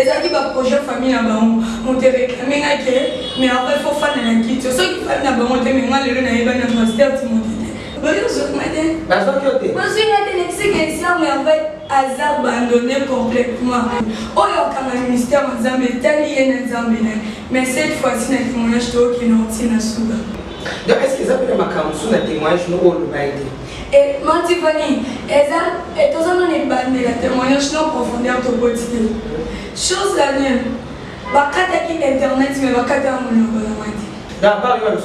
ça qui va projet famille là-bas, on te réclame, mais après il faut faire la quitte. Ceux qui font là-bas, on te met mal le nez, on a master, tu m'as dit. Mais en fait, hasard abandonné complètement. Oh, il y a un ministère en Zambie, mais cette fois-ci, il y a un témoignage qui est sorti dans Soudan. Donc, est-ce que ça peut être un témoignage ou le baïdé? Et Mantivani, et tous on est bandé la témoignage non profondeur de quotidien. Chose la même, bakata qui internet mais bakata mon D'abord, il va nous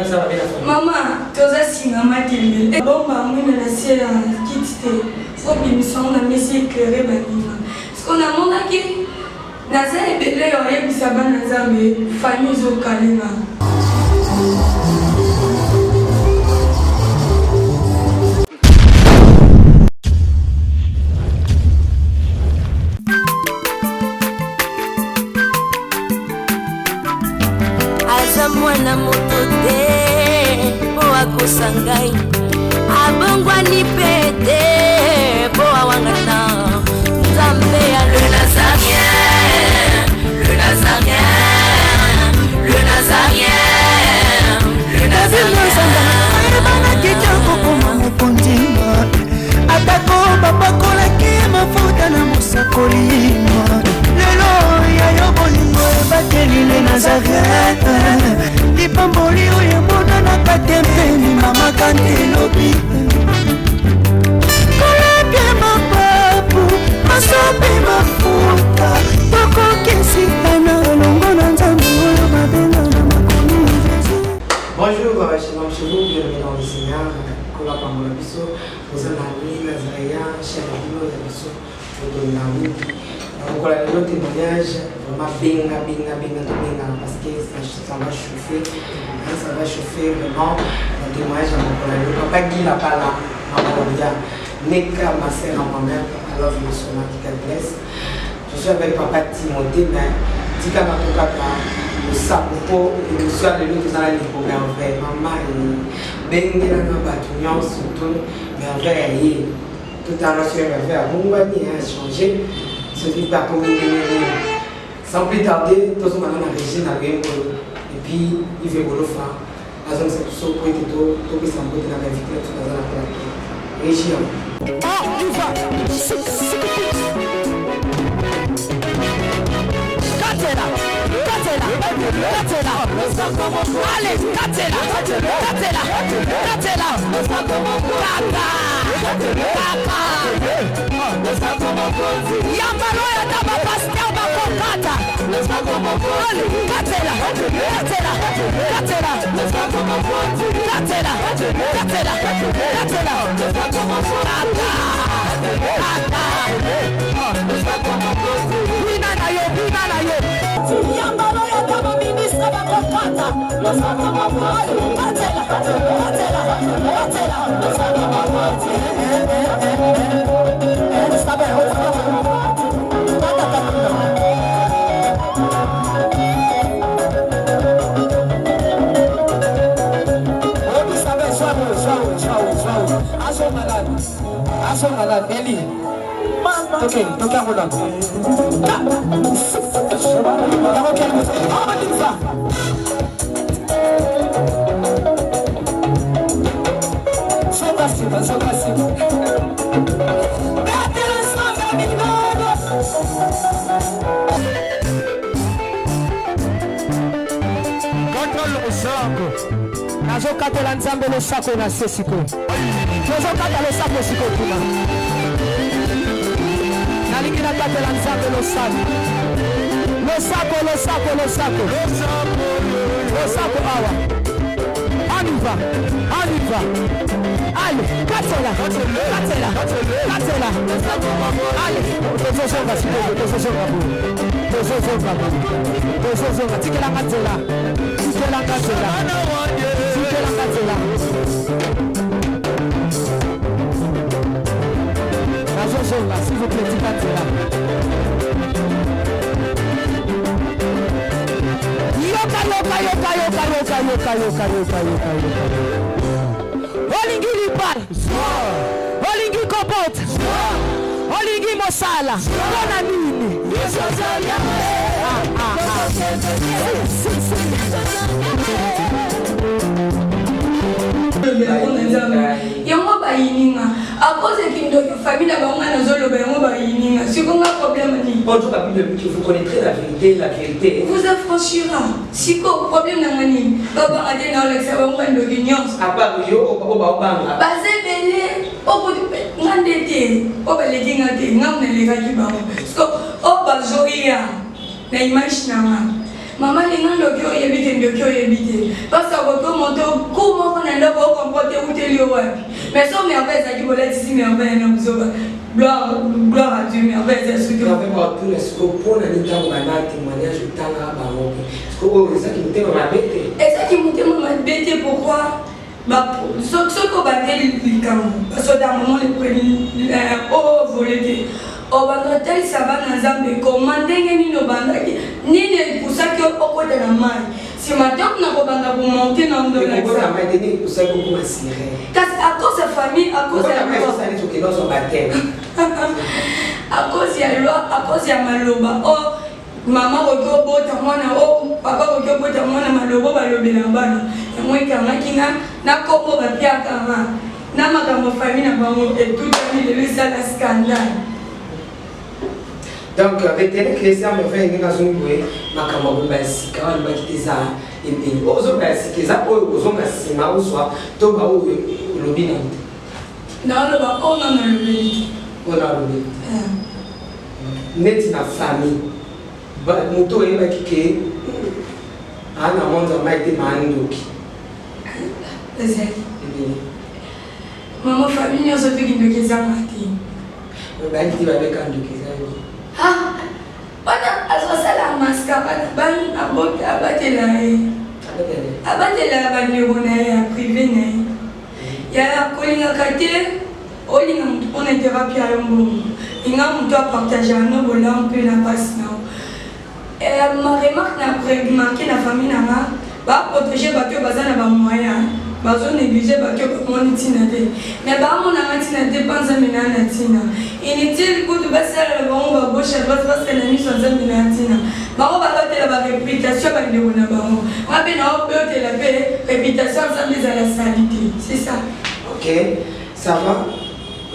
ça va bien. Maman, tu as si maman dit mais bon maman la c'est quitte faut bien nous on a mis éclairé banima. Ce qu'on a mon qui naza et belé on est bisaba naza mais famille zo kalina. Mwana moto te po akosangai abongwani pete po awangana Nzambe ya le Nazarien, le Nazarien, le Nazarien, le Nazarien. Bana kitoko koma mokondima atako bapakolaki mafuta na mosakolima lelo ya yo bolingo ebateli le Nazareth lipamboli oyo emonanaka te mpeni mama kantelobi kolapie mapapu masope mafuta tokokesikana elongo na Nzambe oyo babenga na makomi Jésus. Bonjour, chez vous, bienvenue dans le Seigneur. Kola Pamola Biso, vous en avez Nazaria, cher Bilo, Biso, vous donnez la vie. Donc, on a le témoignage, vraiment benga, parce que ça va chauffer, ça va chauffer vraiment. Le témoignage, papa Guy l'a pas là, maman Odia, Neka, ma sœur, ma mère, alors je me suis qui qu'elle blesse. Je suis avec papa Timothée, mais Tika Matokaka. Le sapo et le soir de l'autre dans les programmes vrai maman et bengue na batunion surtout mais en vrai tout à l'heure sur le faire Mungwani a changé ce qui pas comme sans plus tarder tout ce maintenant la régie n'a rien et puis il veut le faire la zone c'est tout ce point tout qui s'en botte dans la vie tout dans la plaque régie Allez, Katela, Yambaloya daba pastel bakokata. Eli. Okay, toka mula. Nazokatela Nzambe le sako na sesiko. Nazokatela le sako siko kuna. Nalikina katela Nzambe le sako. Le sako awa. Aniva. Allez, katela. Allez, tosozonga tikela katela. Nazozonga, s'il vous plaît, tikatela. Yoka. Olingi lipal. Olingi kopot. Olingi mosala. Kona nini? yango bayininga à cause de famille na bango na zoloba yango bayininga siko nga problème ni bonjour la Bible dit que vous connaîtrez la vérité vous affranchira siko problème na ngani baba ade na olexa bango ndo ginyons à part yo o ba banga bazebele o ngandete o baleki ngate ngamna lekaki bango siko o bazoria na image na maman les gens qui ont évité de qui ont évité parce que votre moto comment on a d'abord comporté ou tel yo mais son merveille ça qui voulait ici merveille non gloire à Dieu merveille c'est ce que on fait pas tout ce qu'on pour la nita on a témoignage de tanga bango parce que ça qui me tient ma bête et ça qui me tient ma bête pourquoi bah ce que battait les camps parce que dans un moment les premiers oh volé au bandotel ça va dans Zambie comment ndenge no bandaki nini pour ça que au côté la maille si madame na banda pour monter dans de la ça m'a donné pour ça que vous m'assurez parce à cause de famille à cause de la loi ça dit que dans son baptême à cause ya loi à cause ya maloba oh maman ko bota mwana oh papa ko bota mwana maloba balobela bana moi kanga kinga na kopo ba pia kanga na makambo famille na bango et tout le ça la scandale. Donc, retenez que les hommes veulent dans une bouée, ma camarade basique, quand on va quitter ça, et puis, aux hommes basiques, ça, aux hommes basiques, ou soit, tout va où le bilan. Non, le bas, on a le bilan. On a le bilan. Net ma famille, mon tour est maquillé, à un moment de maïté mandoki. Maman, famille, on se fait qu'il ne ait pas maté. On va quitter avec un de qui ah, wana azosala mascara ban abote abatela ye abatela bandeko na ye ya privé na ye ya kolingaka te olinga motu mpona thérapie ya yo mbongo linga motu apartage ano bola mpe na mpasi na ma remarque na remarke na famille nanga baprotege bato baza na bamoyen bazo néglige bato bamoni ntina te mais baamonanga ntina te mpa nzambe na ya na ntina inutile kutu basalala bango baboshe droite parce que na miso ya nzambe na ya ntina bango babatela baréputation ya bandeko na bango nga mpe na obeotela mpe réputation ya nzambe ezala sali te c'est ça. Ok, ça va.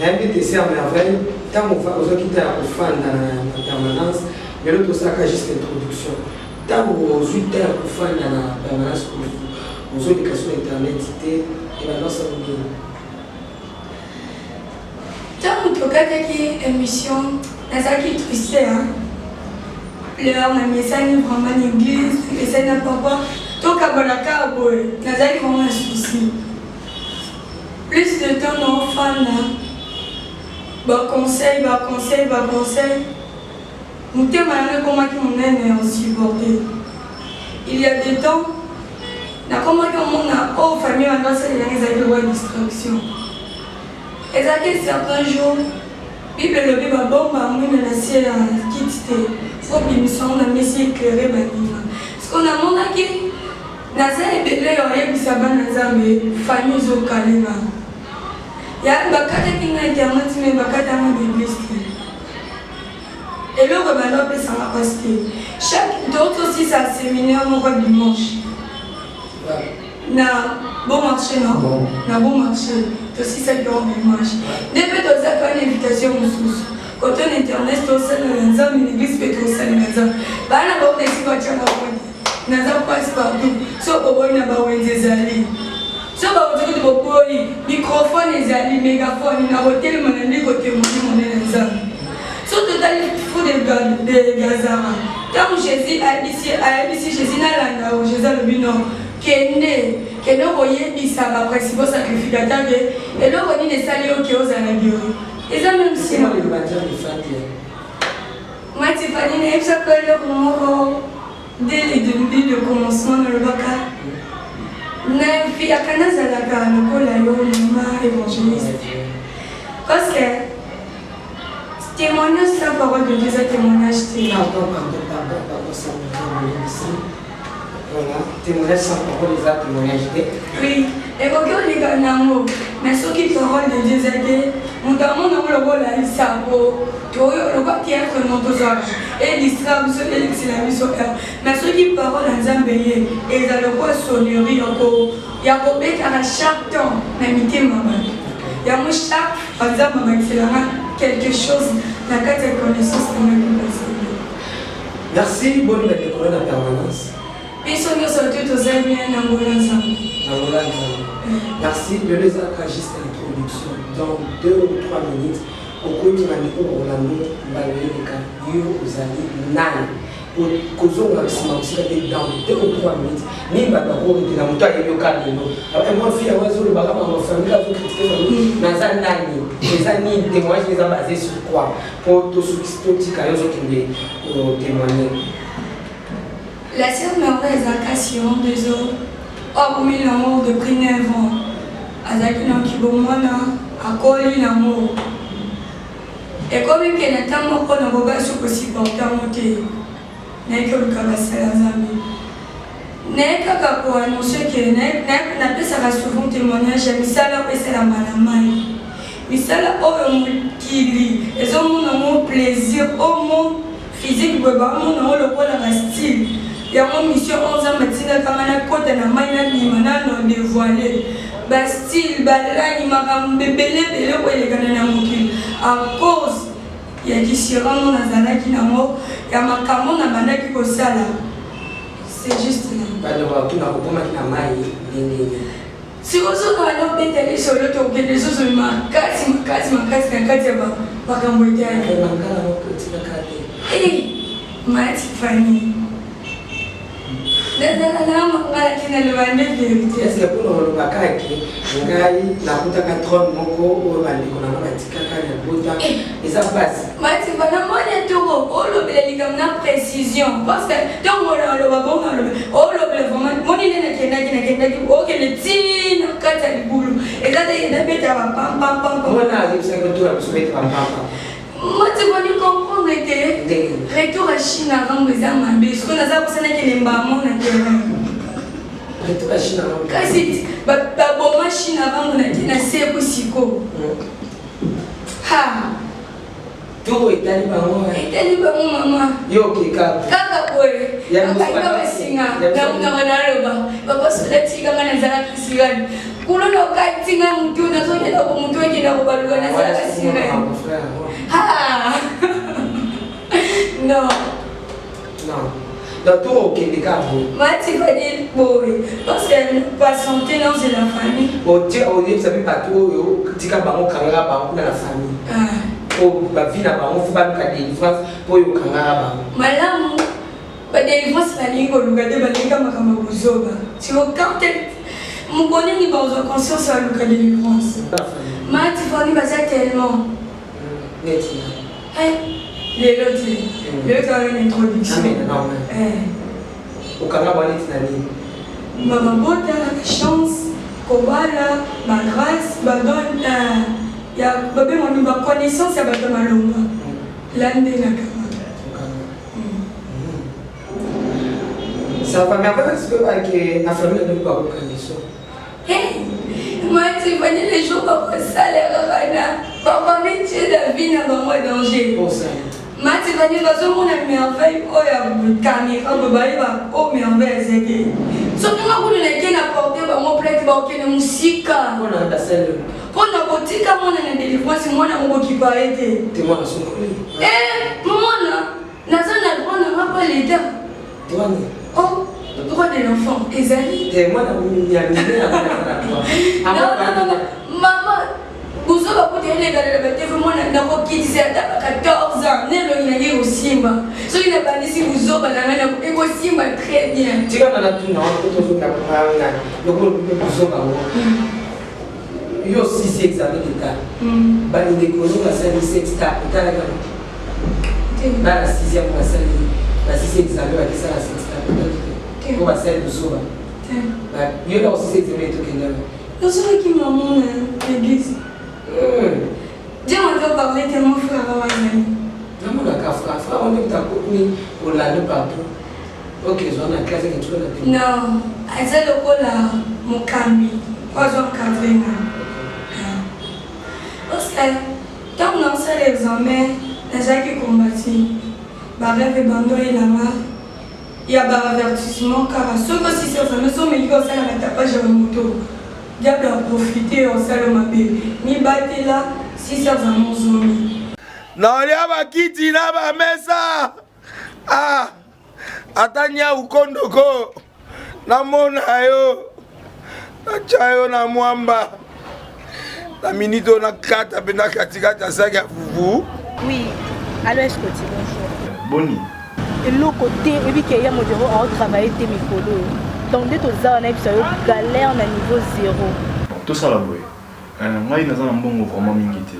nayebi te ser merveille ntango ozokita ya kofanda na permanence lelo tosalaka juste introduction ntango ozwi te ya kofanda na permanence ozoleka sur internet te ebandosa mokili ntango tokataki émission nazalaki triste pleur na mesani vraiment na église na mesani na papa tokabolaka boye nazalaki vraiment na souci plus de temps na ofanda baconseil motema nanga ekomaki monene osupporte il y a des temps nakomaki omona o famille bandosalelanga ezalaki lokola distraction ezalaki certain jour bible elobi babomba mwina na sie ya kiti te fo bimisango na mesi éclairé banima parceke namonaki naza ebele ya oyebisa bana nzambe famille ezokalenga ya bakataki nga internet me bakatanga baeglise te eloko bando apesanga pasi te chaque d'autres aussi ça séminaire moko dimanche na bon marché non na bon marché aussi ça dort dimanche depuis tozaka une invitation mosusu côté internet tosalela nzambe l'église mpe tosalela nzambe bana baonesi batianga bonde naza pasi partout so boboyi na bawenze ezali so bakotoki boboyi microphone ezali mégaphone na kotelema na nde kotemoni monene nzambe so totali fou de gazara ntango jésus ayebisi jésus nalanda o jésus alobi non kende koyebisa baprincipaux sacrificateur ke eloko nini esali yo ke ozala bio eza même si matifani nayebisaka eloko moko dès le commencement nalobaka nafiaka nazalaka lokola yo mama évangéliste parce que témoignage sans parole de Dieu, c'est témoignage te. Voilà, témoignage sans parole, les témoignage te. Oui, Et quand on est dans l'amour, mais ce qui parole de Dieu, c'est que notamment dans le rôle de l'Isabo, le roi qui est vraiment tous et l'Islam, c'est l'excellence. Mais ce qui parole de Zambéé, et dans le roi sonnerie, il y a à chaque temps, même il maman. Il y a chaque, par exemple, quelque chose, dans la carte de connaissance de ma merci, bonne nouvelle de la permanence. Merci de les juste l'introduction. Dans 2 ou 3 minutes, au cours de l'année, on a mis le cas aux années nan. Pour causer un maximum, dans 2 ou 3 minutes, ni ma parole de la montagne et le cadre. Alors, moi, fille, moi, je le barre à ma famille, à vous critiquer, dans un année, les années témoignages, les ont basés sur quoi? Pour tous ceux qui ont témoigné. La sœur Merveille Zakassion des eaux, au milieu l'amour de prix 9 ans, à Zakina Kibomana, à Koli l'amour. Et comme il y a un temps qu'on a regardé sur le site porté à monter, n'est que le cabassel à Zami. N'est qu'à pour annoncer que n'a pas ça souvent témoignage, mais ça là, c'est la malamai. Mais ça là, au monde qui lit, et au monde plaisir, au monde physique, au monde le rôle à style. Il y a une mission 11 ans, maintenant, quand on a côté de la main, on a dévoilé. Style, là, il m'a bébélé, à cause, il y a des sirènes, on a Zana qui n'a mort, il y a ma camon, on a Manda qui est ça là. C'est juste là. Si vous avez un peu de sur le tour, les autres, ils m'ont cassé, est-ce que pour le bakaki, ngai na kutaka trône moko o bandiko na matika kana bota et ça passe. Mati bana mona toko o lo belika na précision parce que tant on le va bon o lo bele vraiment moni nena kenda o ke le tin kata libulu et là il y a beta pam pam pam. Mona je sais que tu as besoin de pam pam. Moi, tu vas comprendre que retour à Chine avant les armes, parce qu'on a ça pour ça qu'il y a un bâtiment retour à Chine avant. Kasi, bon machine avant on a dit na c'est possible. Ha. Tout est allé par moi. Est allé par moi maman. Yo kika. Kaka boy. Ya pas singa. Na na roba. Papa sola tika kana zara kisigani. Kulo no katinga mtu na zote na mtu wengine na kubaluga na zara kisigani. Ah non. Non. Dans tout au Québec, moi, tu vas dire, parce que patienter dans la famille. Au Dieu, vous savez pas tout, tu as pas mon caméra dans la famille. Pour la vie, il faut pas nous délivrance pour le caméra. Madame, la délivrance, la ligne, vous regardez, la ligne, comme vous avez. Si vous comptez, vous connaissez pas conscience sur la délivrance. Moi, tu vas dire, c'est tellement. Les lotis, le cas d'introduction. Au Canada, maman Bota, chance, Kobala, ma grâce, ma donne, il y a ma connaissance, il y a ma longue. L'année la ça va bien parce que avec la famille ne peut pas reconnaître. Moi, tu vois les jours pour salaire, pour métier de vie dans mon danger. Moi, tu vois les gens qui ont merveille, oh, il y a une caméra, oh, merveille, c'est que. Surtout quand vous avez apporté mon plaque, de musique. Pour la boutique, on a des délivrance, moi, on a qui pas été. Tu m'as son colis. Moi, la zone a droit de pas l'État. Oh, le droit de l'enfant, les amis. Et moi, il y a une maman, vous avez les gars de la bataille, moi, qui disait à 14 ans, il y a au Simba. Ce qui n'a pas dit si vous avez au Simba très bien. Tu vois, on a tout, non, il y a aussi 6 examens d'État. Il y a la salle 7 étapes. La 6e, la 6e examen, la 7 étapes. Pour la salle de Soba. Il y a aussi 7 examens. Nous sommes qui maman l'église. Dis-moi de parler tellement frère à non, on a qu'à frère, on est contenu pour l'année partout. Ok, j'en ai classé quelque chose. Non, c'est le rôle à mon cami. 3 ans encadré. Parce que quand on a fait l'examen, les gens qui combattent, barrève et bando et la main, il y a un avertissement car ceux qui sont sur les médicaux, ça n'a pas de moto. Il y a profité au salon ni battre là, 6 heures à mon zone. Non, il y a kiti na ba mesa. Ah, atanya ukondoko. Na mona yo. Na chayo na mwamba. La minute on a 4 pena katikata saga fufu. Oui, allô est-ce que tu bonjour. Boni. Et l'autre côté, et puis qu'il y a mon bureau à travailler tes micros. Donc dès que tu as un galère na niveau 0. Tout ça là boy. Moi il naza mbongo vraiment mingité.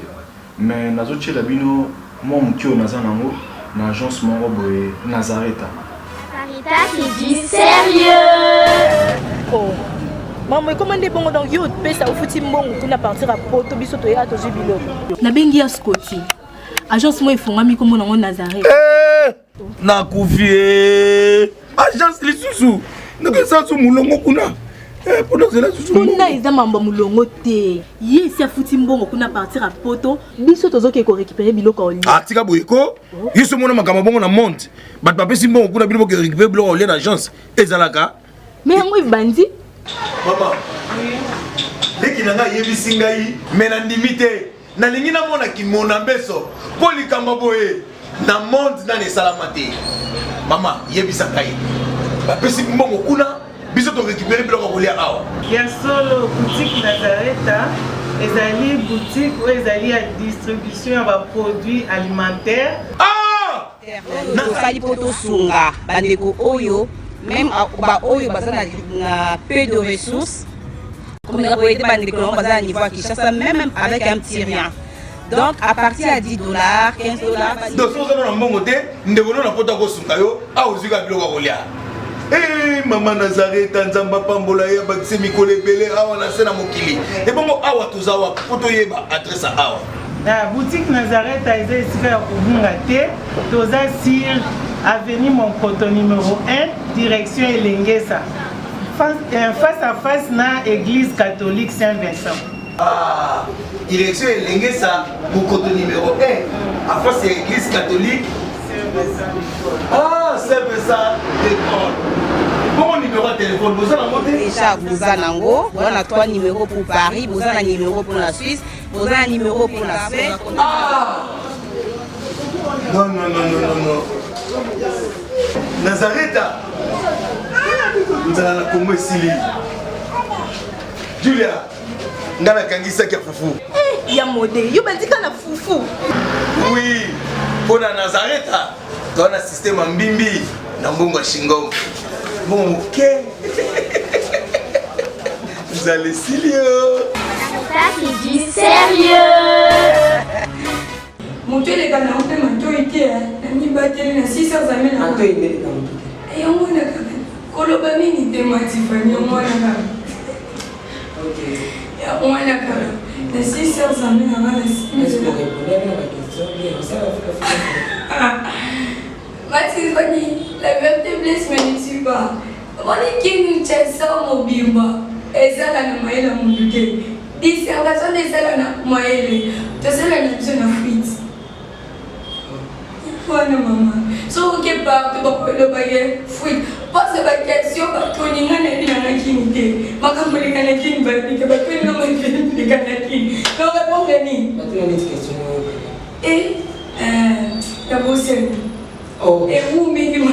Mais nazo tchela bino moi mukio naza nango na agence moko boy Nazareta. Sarita qui dit sérieux. Oh. Maman, comment est bon donc yo pe ça au fouti mbongo kuna partir à poto biso to ya to jubilo. Na bengi ya Scotty. Agence moi ifongami comme nango Nazareta. Na kufie. Agence lisusu. Donc ça sous mulongo kuna. Pendant cela sous mulongo. Kuna eza mamba mulongo te. Yesi afuti mbongo kuna partir à poto biso tozoke ko récupérer biloko oli. Ah tika boyeko. Yeso mona makama bongo na monte. Bat papé si mbongo kuna biloko récupérer biloko oli na agence. Ezalaka. Mais yango ibandi. Maman. Leki nanga yebisi ngai mena ndimite. Na lingi na mona ki mona beso. Po likamba boye. Na monde na ne salamate. Maman yebisa ngai. Bapesi mbongo kuna biso to récupérer biloko kolia awa. Ya solo boutique Nazareta ezali boutique où ezali à distribution ya produits alimentaires. Ah! Nasali poto sunga bandeko oyo même ba oyo baza na peu de ressources comme la boyete bandeko baza à niveau à Kinshasa même avec un petit rien. Donc à partir à $10, $15. Donc so na mbongo te ndeko na poto ko sunga yo a ozika biloko kolia. Eh maman Nazareta nzamba pambola ya bakise mikole belé awa na sena mokili. Et bongo awa tozawa poto yeba adresse awa. La boutique Nazareta est ici à Obungate, toza sur avenue Monkoto numéro 1, direction Elengesa. Face à face na église catholique Saint-Vincent. Ah, direction Elengesa, Monkoto numéro 1, à face à l'église catholique. Ah, c'est ça, l'école. Bon numéro de téléphone, vous avez un mot déjà, vous avez un numéro, vous avez 3 numéros pour Paris, vous avez un numéro pour la Suisse, vous avez un numéro pour la Suisse. Ah! Non, non, non, non, non, non. Nazareta. Vous allez la Congo Sili. Julia, ngana kangisa kia fufu. Eh, ya modé, yo bandika na fufu. Oui, pour la Nazareta, tu as un système en bimbi, dans Bongo Shingo. Bon, ok. Vous allez Silio. Sarita qui dit sérieux. Mon Dieu, les gars, on peut m'autorité. Ni batterie, na 6 heures à mener. Et on m'a dit, Kolobami ni thématique, on m'a dit. On m'a dit, na 6 heures à mener, on m'a dit. Est-ce que vous répondez à ma question? Mathilde, la vérité blesse, mais ne suis pas. On est qui nous tient ça, mon bimba. Et ça, là, nous m'aille dans mon budget. Dissertation de ça, là, nous m'aille. Tu sais, là, nous sommes en fuite. Voilà, maman. So, ok, part, tu vas le baguette, fuite. Parce que la question, tu n'as pas de kinité. Ma campagne de canadine, tu n'as pas de canadine. Non, réponds, Rémi. Tu as une question. Et, la bosse. Oh. Et vous, mais vous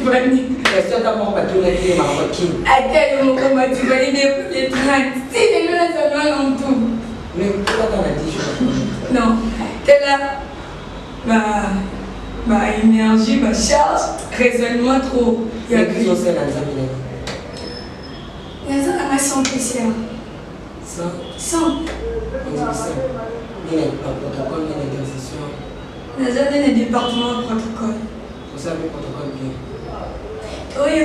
m'avez dit. Est-ce que tu as pas tout le temps? Attends, mon combat, tu vas y les 30. Si, les gens sont en tout. Mais pourquoi tu as dit? Non. Tu es là. Bah, énergie, bah, charge, raisonnement trop. Il y a plus de ça dans l'examen. Il y a 100 PCR. 100? 100. Il y a un protocole, il y a une intercession. Il y a un département de protocole. Vous savez le protocole bien. Oui, il y a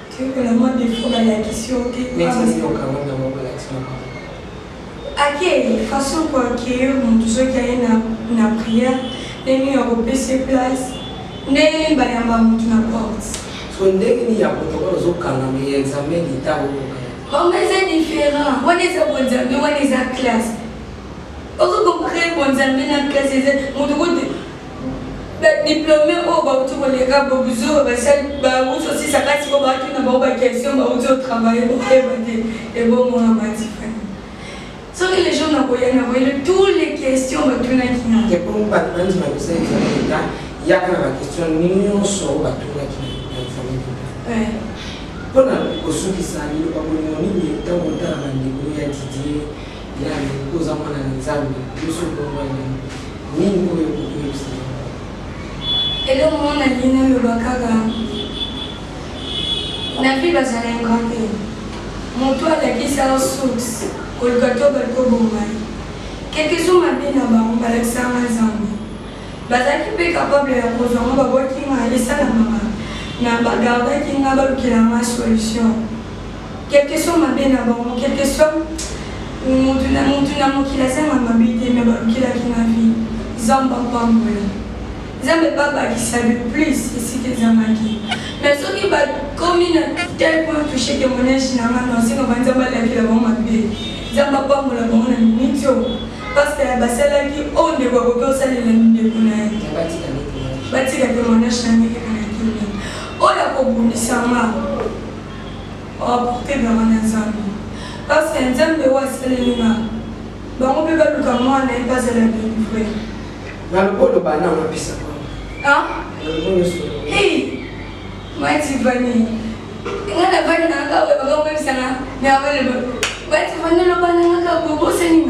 tu veux que la mode des fois, il y a la question. Mais c'est quand même dans mon réaction. À quelle façon pour acquérir tout ce qui a une prière? Neni PC place, neni bayamba mutu na porte. So ndenge ni ya protocole zo kanga me examen d'État au. Maman, c'est différent. On est à bonne amis, on est à classe. Quand on crée bonnes amis dans la classe, on doit diplômé au bas où les gars bobuzo bah aussi ça casse comme tu n'as pas de question bah où tu travailles pour et bon mon amati so les gens n'ont pas tous les questions bah tu n'as qui et pour pas de ma vous savez il y a quand même la question nous sommes bah tu n'as qui famille pour la cause qui s'allie le pas pour nous ni temps on t'a amené pour y étudier il y a des causes à mon examen je suis pour moi ni pour et le monde a dit le bakaga na vie bazala ngante moto alaki sa source kolkato balko bomai quelque chose m'a bien là-bas on va l'examen zambi bazaki pe capable ya kozonga baboti ma yesa na mama na bagarda ki ngaba lukila ma solution quelque chose m'a bien là-bas quelque chose moto na mokila sema mabite me balukila ki na vie zamba pambola Zambé papa qui savait plus ici que Zamaki. Mais ceux qui battent comme une tel point touché que mon âge n'a pas lancé, on va dire que la vie est vraiment bien. Zamba pas mon labon à l'unité. Parce que la basse là qui on ne voit pas ça les lunes de Bonaï. Bâti la mon âge n'a pas été. Oh la commune sama. Oh porter dans mon Zambie. Parce que Zambé was les lunes. Bon on peut pas le comment on n'est pas à la vie. Dans le pot de banane, on a pissé. Ah? Hey! Moi, tu vas venir. On a pas de nanga, on va même ça. Mais avant le bon. Ouais, tu vas venir le banana, on va bosser.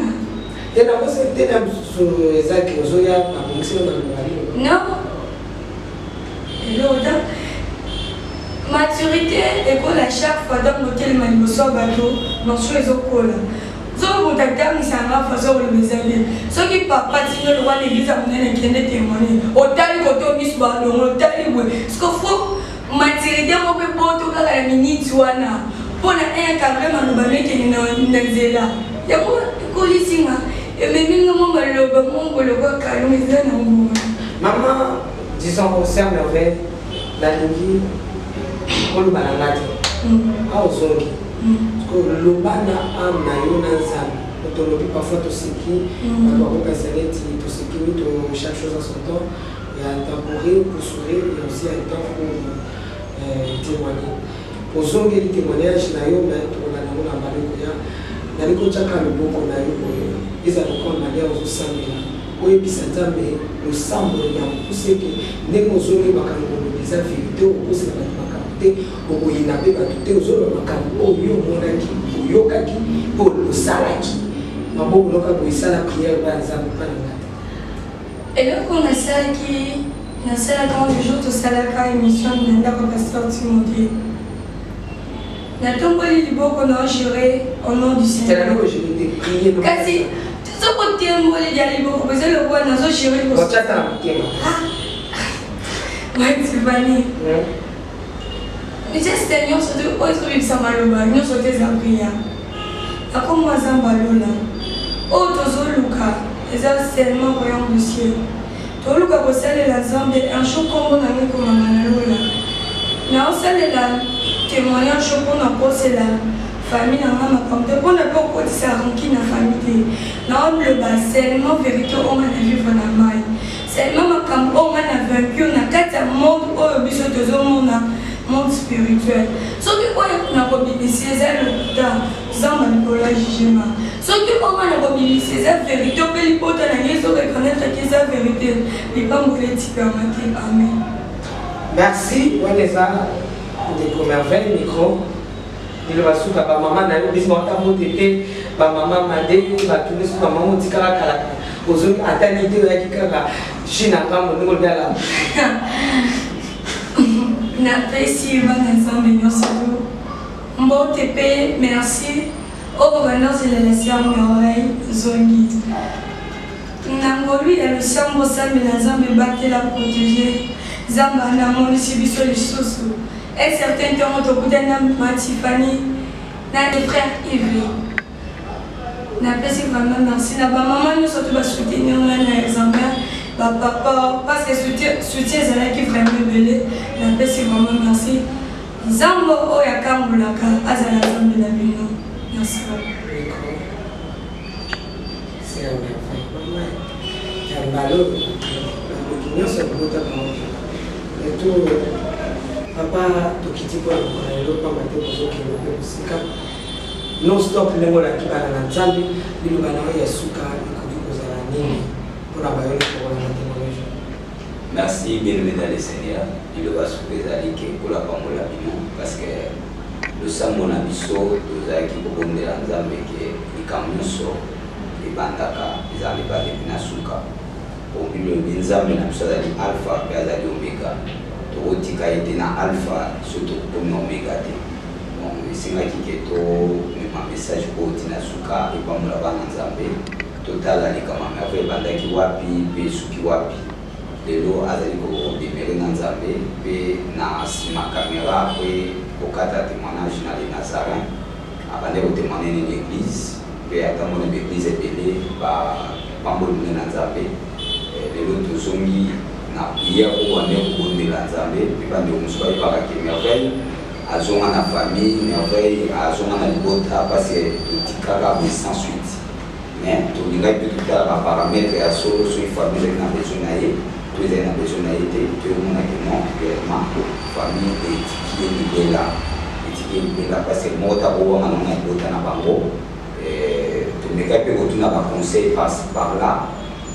Et la bosse était là sur Zach, Zoya, à Monxé, non? Et l'autre, maturité, école à chaque fois dans l'hôtel Maniboso Bateau, dans les écoles. Zo mutakami sana faso le mezabe so ki papa tino le wana l'église a mené kende témoigner otali koto misba lo otali bwe ce qu'il faut maturité mo pe poto kala la minute wana pona un cadre manu ba meke ni na nzela ya ko kolisinga e meminga mo maloba mo ngolo ka kalo mezana mo maman disons concerne avec la ligne pour le balangati a ozongi le bana am na yona zam autonomie parfois tout ce qui doit représenter tout ce qui met chaque chose à son temps il y a un temps pour rire pour sourire et aussi un temps pour témoigner pour zonguer les témoignages na yo mais on a na baleko ya na liko chaka le bon na yo ils ont qu'on a l'air au samedi oye bisa nzambe le sambo ya kuseke ndenge zongi bakano bisa vérité au kuseka okoyina mpe bato te ozoloba makambo oyo omonaki oyokaki mpo osalaki maboko loka boesala priere mpa nzambe mpa na ngata eloko nasalaka le jour tosalaka émission na ndako pasteur Timothée natomboli liboko na ogéré au nom du Seigneur kasi sokotiemboli dia liboko peza lokwa nazogéré ochata na motema wativani mais c'est un nyonso de oyo tobebisa maloba nyonso te eza prière akomwa zamba lola oyo tozoluka eza seulement royaume du ciel toluka kosalela nzambe un jour nkombo nango ekomama na lola naosalela témoignage mpona kosela famille nanga makambo te mpona mpe okotisa ranki na famille te naoloba seulement vérité oyo nga na vivre na mai seulement makambo oyo nga na vaincu na kati ya monde oyo biso tozomona monde spirituel. Ce qui est na kobibisi eza lokuta zamba likolo ya jugement. Ce qui est na kobibisi eza vérité mpe lipota na ngai ezoreconnaître ke eza vérité lipango etikama te. Amen. Merci Waneza de commerveille micro. Il va souka ba maman na yo biso ta motete ba maman made ba tuni souka maman tikala kala. Ozo atani te ya kikaka china kama ngo dala. N'apprécie ensemble surtout bon TP merci au gouverneur de la nation oreille zongi nangoli le sambo sambi na zambe battre la protéger zamba na monisi biso les choses et certains temps to kutana Matifani na des frères Yves n'apprécie vraiment merci na ba maman nous surtout ba soutenir na examen papa parce que soutien c'est là qui vraiment belé la paix c'est vraiment merci nzambe oyo akambolaka azala nzambe na bino nyonso. Papa tokiti kwa lelo pamba te kozokende mpe kosika non stop ndenge olakibana na nzambe liloba na oyo ya suka ekoki kozala nini mpona bayoli kokolana témoignage. Merci bien-aimé le Seigneur liloba suka ezali ke kolapambola bino parce que losambo na biso tozalaki kobondela nzambe ke likambo nyonso ebandaka eza mibale mpe na suka obilobi nzambe na biso azali alpha mpe azali omega tokotika ete na alpha so tokokomi na omega te donc esengaki ke tomema message po tina suka epambola bana nzambe totala likambo ya merveille ebandaki wapi mpe suki wapi lelo azali kodemere na nzambe mpe na nsima kamera mpe kokata témoignage na le nazarin abande kotémoigne nini église mpe ata mona baeglise ebele bapamboli mine na nzambe lelo tozongi na prière oyo ande kobondela nzambe mpe bandeko mosusu bayebaka ke merveille azonga na famille merveille azonga na libota parce que totikaka boye sans suite mais tolingaki mpe totala baparametre ya solo soki famille ezali na besoin na ye to ezali na besoin na ye te toyomonaki non réellement famille etiki ye libela parce que moko ta kowanga nanga libota na bango tomekaki mpe kotuna baconseil par là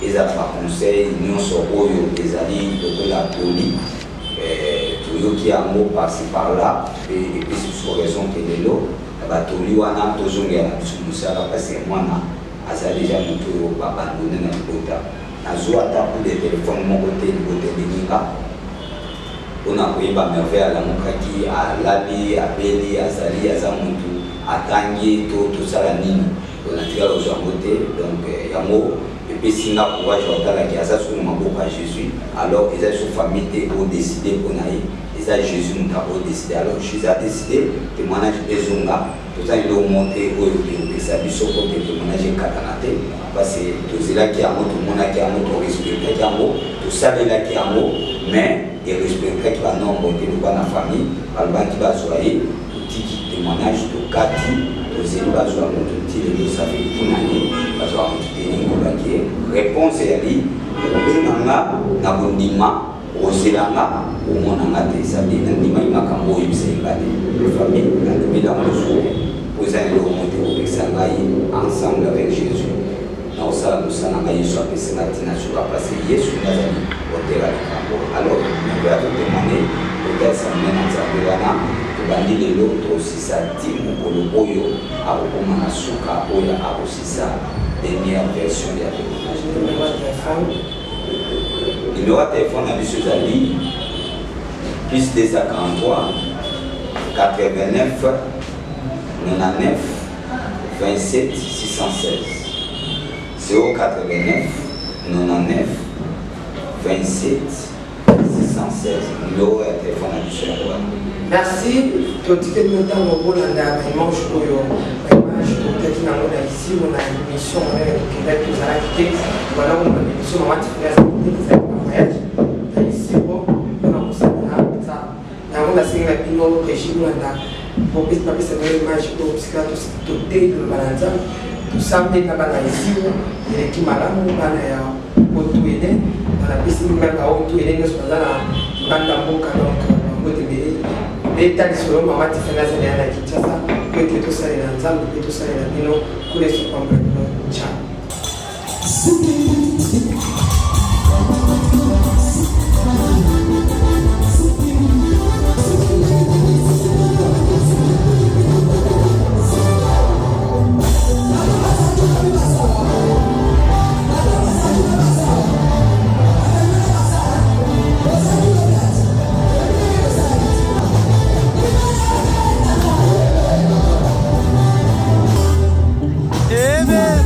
ezala baconseil nyonso oyo ezali lokola poli toyoki yango parci par là mpe epesi biso raison ke lelo na batoli wana tozongela na biso mosala parce que mwana aza deja moto oyo babandone na libota nazwa ata coup de telefone moko te libota elinginga mpona koyeba merveille alamukaki alali abeli azali aza motu atangi to tosala nini onatika kozwa yango te donc yango epesinga courage otalaki aza soki na maboko ya jésus alors eza so famille te odécide mpona ye eza jésus moto akodécide alors jésus adécide témoignage ezonga tozali lomonte oyo topesa biso po te témoignage ekatana te parce que tozelaki yango tomonaki yango torespectaki yango tosalelaki yango mais erespectaki banombre te loba na famille balobaki bazwa ye totiki témoignage tokati tozeli bazwa moto ti lelo safe mpona ye bazwa moto te ningolaki ye réponse yali obenganga na kondima ozelanga omonanga te sabi nandimaki makambo oyebisayenga te famille nandobelango mosuku po eza lelo moto kopekisa ngai ensemble avec jésus na osala mosala ngai yesu apesinga ntina suka parce que yesu azali otera likambo alors nakoya totemane kotalisa mine na nzambe wana tobandi lelo tosisa ti mokolo oyo akokoma na suka oyo akosisa dernière version ya témoignage numéro ya telefone na biso ezali plus 243 89 99 27 616 089 99 27 616 numéro ya telefone na biso ya wana. Merci. Totikeli ntango bolanda dimanche oyo image tokaki nango na ici on a une émission tokendaki tozalaki te wana komona émission mama tifulasa ezali na voyage na ici po mpona kosala yango nasengi na bino régime landa bapesa nayo image po pisikala totelela bana nzambe tosambe na bana esimo eleki malamu bana ya otuele banapesi mbaka otuele nyonso baza na banda mboka donc bangotebele beta lisolo mama tifulasa na ya na kinshasa po ete tosalela nzambe mpe tosalela bino kuleso pamba bino ciao. Amen.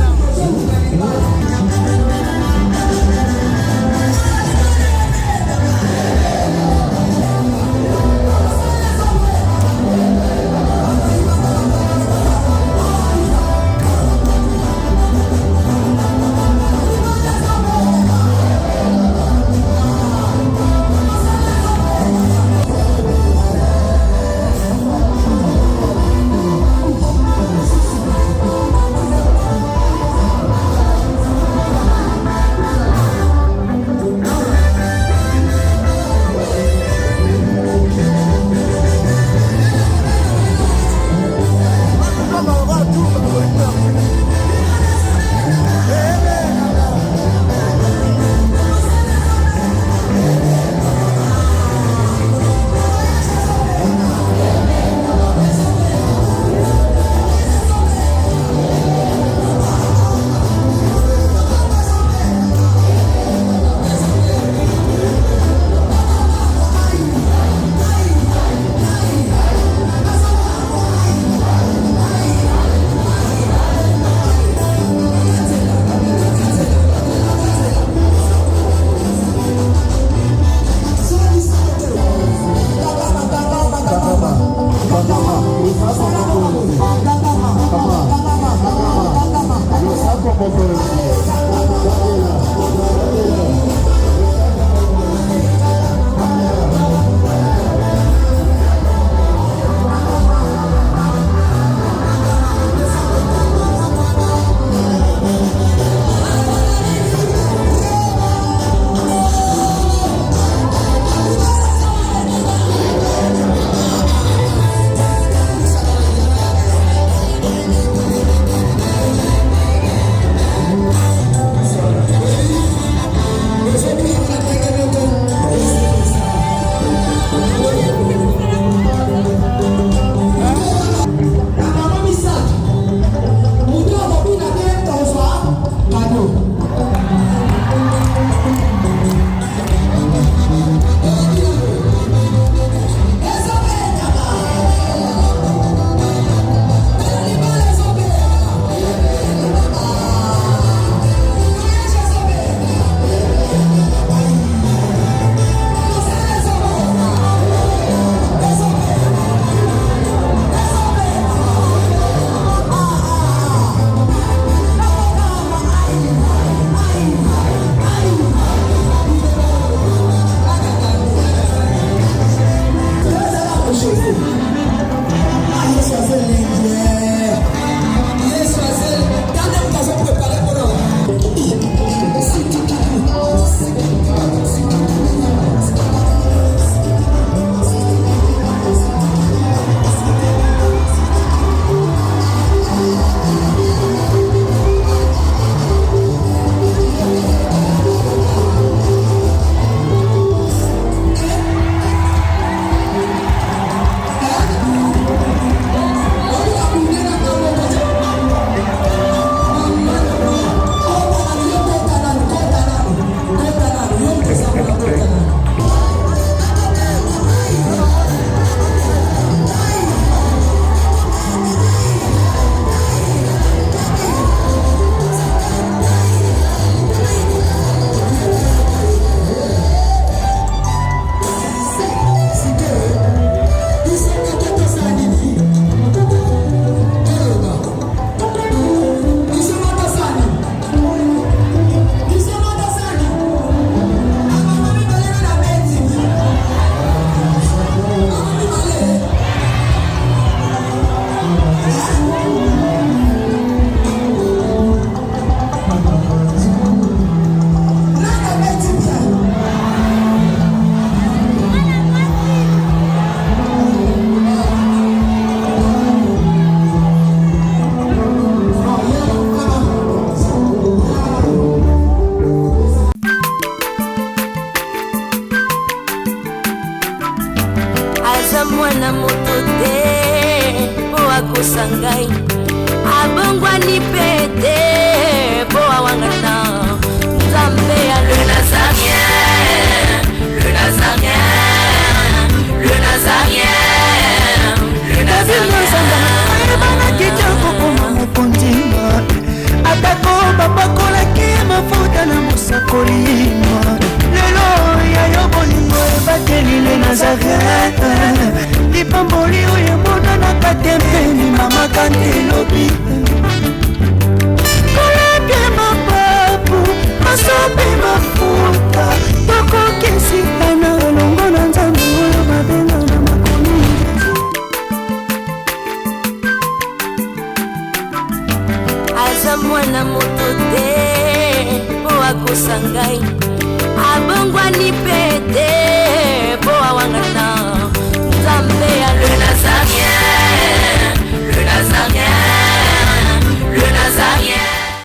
mwana moto te po akosangai abongwani pete po awangata nzambe ya le nazarien, le nazarien, le nazarien, le nazarien ebana kitoko koma mokondima atako bapakolaki mafuta na mosakolima lelo yayo bolingo ebateli le nazarien lipamboli oyo emonanaka te mpeni mama kantelobi koleke mapapu masope mafuta tokokesikana elongo na nzambe oyo babenga na makomi aza mwana moto te po akosangai